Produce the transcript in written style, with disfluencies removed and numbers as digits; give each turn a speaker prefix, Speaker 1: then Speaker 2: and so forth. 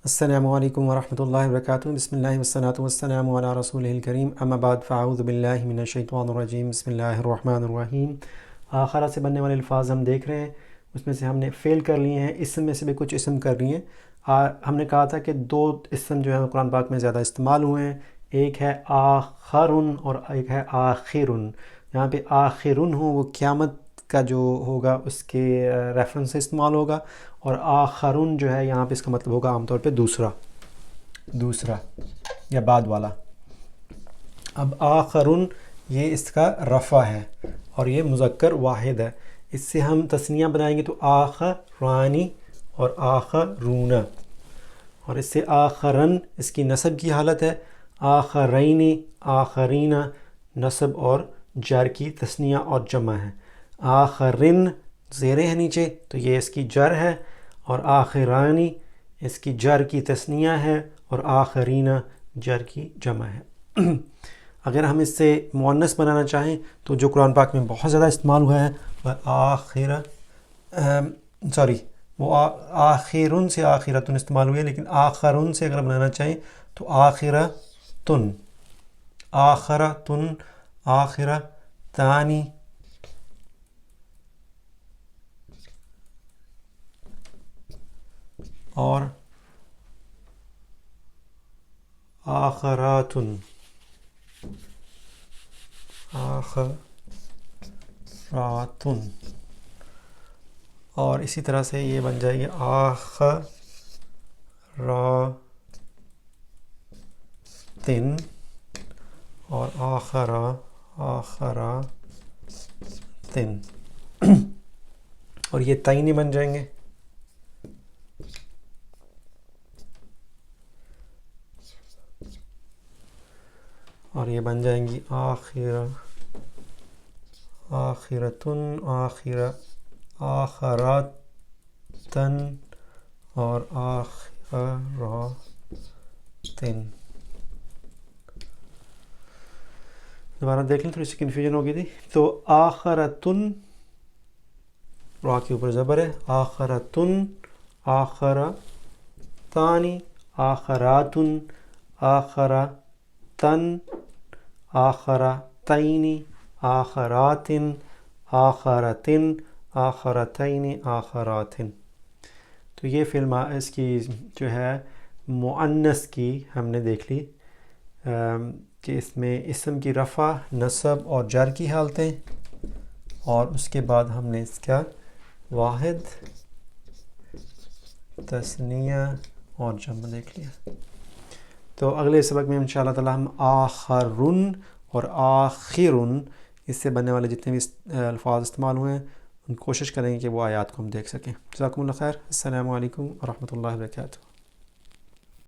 Speaker 1: السلام علیکم ورحمۃ اللہ وبرکاتہ۔ بسم اللہ والصلاۃ والسلام علی رسول الکریم، اما بعد فاعوذ باللہ من الشیطان الرجیم، بسم اللہ الرحمن الرحیم۔ آخرہ سے بننے والے الفاظ ہم دیکھ رہے ہیں، اس میں سے ہم نے فعل کر لیے ہیں، اسم میں سے بھی کچھ اسم کر لیے ہیں۔ ہم نے کہا تھا کہ دو اسم جو ہے قرآن پاک میں زیادہ استعمال ہوئے ہیں، ایک ہے آخرن اور ایک ہے آخرن۔ یہاں پہ آخرن ہو وہ قیامت کا جو ہوگا اس کے ریفرنس سے استعمال ہوگا، اور آخرن جو ہے یہاں پہ اس کا مطلب ہوگا عام طور پہ دوسرا یا بعد والا۔ اب آخرن یہ اس کا رفع ہے اور یہ مذکر واحد ہے، اس سے ہم تثنیہ بنائیں گے تو آخرانی اور آخرون، اور اس سے آخرن اس کی نصب کی حالت ہے، آخرینی آخرین نصب اور جر کی تثنیہ اور جمع ہے۔ آخرن زیریں ہیں نیچے تو یہ اس کی جر ہے، اور آخرانی اس کی جر کی تثنیہ ہے، اور آخرین جر کی جمع ہے۔ اگر ہم اس سے مؤنث بنانا چاہیں تو جو قرآن پاک میں بہت زیادہ استعمال ہوا ہے وہ آخرن سے آخرتن استعمال ہوئی ہے، لیکن آخرن سے اگر بنانا چاہیں تو آخرتن، آخرتانی، اور آخراتن، اور اسی طرح سے یہ بن جائے گی آخراتن اور آخراتن، اور یہ تعینی بن جائیں گے۔ اور یہ بن جائیں گی آخرتن، آخراتن اور آخراتن۔ دوبارہ دیکھ لیں، تھوڑی سی کنفیوژن ہو گئی تھی۔ تو آخرتن را کے اوپر زبر ہے، آخرتن، آخرتانی، آخراتن، آخرتن، آخرتینی، آخراتن، آخرتن، آخرتین، آخراتن۔ تو یہ فعل اس کی جو ہے مؤنث کی ہم نے دیکھ لی کہ اس میں اسم کی رفع، نصب اور جر کی حالتیں، اور اس کے بعد ہم نے اس کا واحد، تثنیہ اور جمع دیکھ لیا۔ تو اگلے سبق میں انشاءاللہ تعالی ہم آخرن اور آخرن، اس سے بننے والے جتنے بھی الفاظ استعمال ہوئے ہیں ان کوشش کریں گے کہ وہ آیات کو ہم دیکھ سکیں۔ جزاکم اللہ خیر۔ السلام علیکم ورحمۃ اللہ وبرکاتہ۔